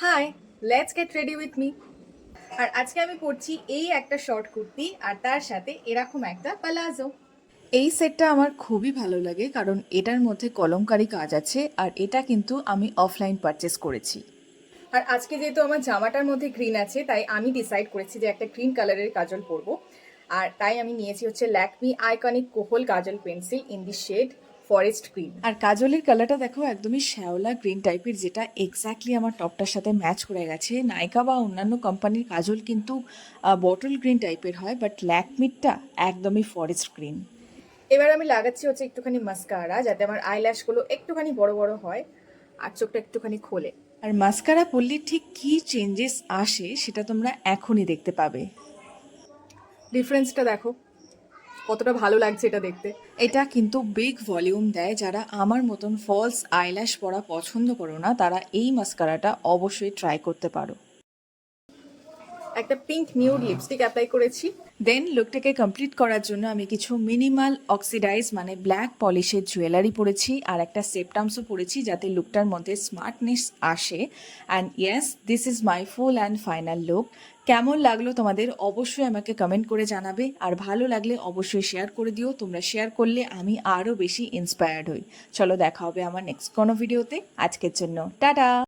High, let's get ready with me. আর আজকে আমি পরছি এই একটা শর্ট কুর্তি আর তার সাথে এরকম একটা পালাজো। এই সেটটা আমার খুবই ভালো লাগে কারণ এটার মধ্যে কলমকারি কাজ আছে আর এটা কিন্তু আমি অফলাইন পারচেস করেছি। আর আজকে যেহেতু আমার জামাটার মধ্যে গ্রিন আছে, তাই আমি ডিসাইড করেছি যে একটা গ্রিন কালারের কাজল পরবো। আর তাই আমি নিয়েছি হচ্ছে Lakme iconic kohl kajal pencil in the shade forest green. আর কাজলের কালারটা দেখো একদমই শ্যাওলা গ্রিন টাইপের, যেটা এক্স্যাক্টলি আমার টপটার সাথে ম্যাচ করে গেছে। নাইকা বা অন্যান্য কোম্পানির কাজল কিন্তু বটল গ্রিন টাইপের হয়, বাট ল্যাকমিরটা একদমই ফরেস্ট গ্রিন। এবার আমি লাগাচ্ছি হচ্ছে একটুখানি মাস্কারা, যাতে আমার আইল্যাশগুলো একটুখানি বড় বড় হয় আর চোখটা একটুখানি খোলে। আর মাস্কারা পরলে ঠিক কী চেঞ্জেস আসে সেটা তোমরা এখনই দেখতে পাবে। ডিফারেন্সটা দেখো কতটা ভালো লাগছে এটা দেখতে। এটা কিন্তু বিগ ভলিউম দেয়। যারা আমার মতন ফলস আইল্যাশ পরা পছন্দ করো না, তারা এই মাস্কারাটা অবশ্যই ট্রাই করতে পারো। একটা পিঙ্ক নিউড লিপস্টিক অ্যাপ্লাই করেছি। দেন লুকটাকে কমপ্লিট করার জন্য আমি কিছু মিনিমাল অক্সিডাইজ মানে ব্ল্যাক পলিশের জুয়েলারি পরেছি আর একটা সেপটামসও পরেছি, যাতে লুকটার মধ্যে স্মার্টনেস আসে। And yes, this is my full and final look. কেমন লাগলো তোমাদের অবশ্যই আমাকে কমেন্ট করে জানাবে, আর ভালো লাগলে অবশ্যই শেয়ার করে দিও। তোমরা শেয়ার করলে আমি আরও বেশি ইন্সপায়ার্ড হই। চলো দেখা হবে আমার নেক্সট কোনো ভিডিওতে। আজকের জন্য টাটা।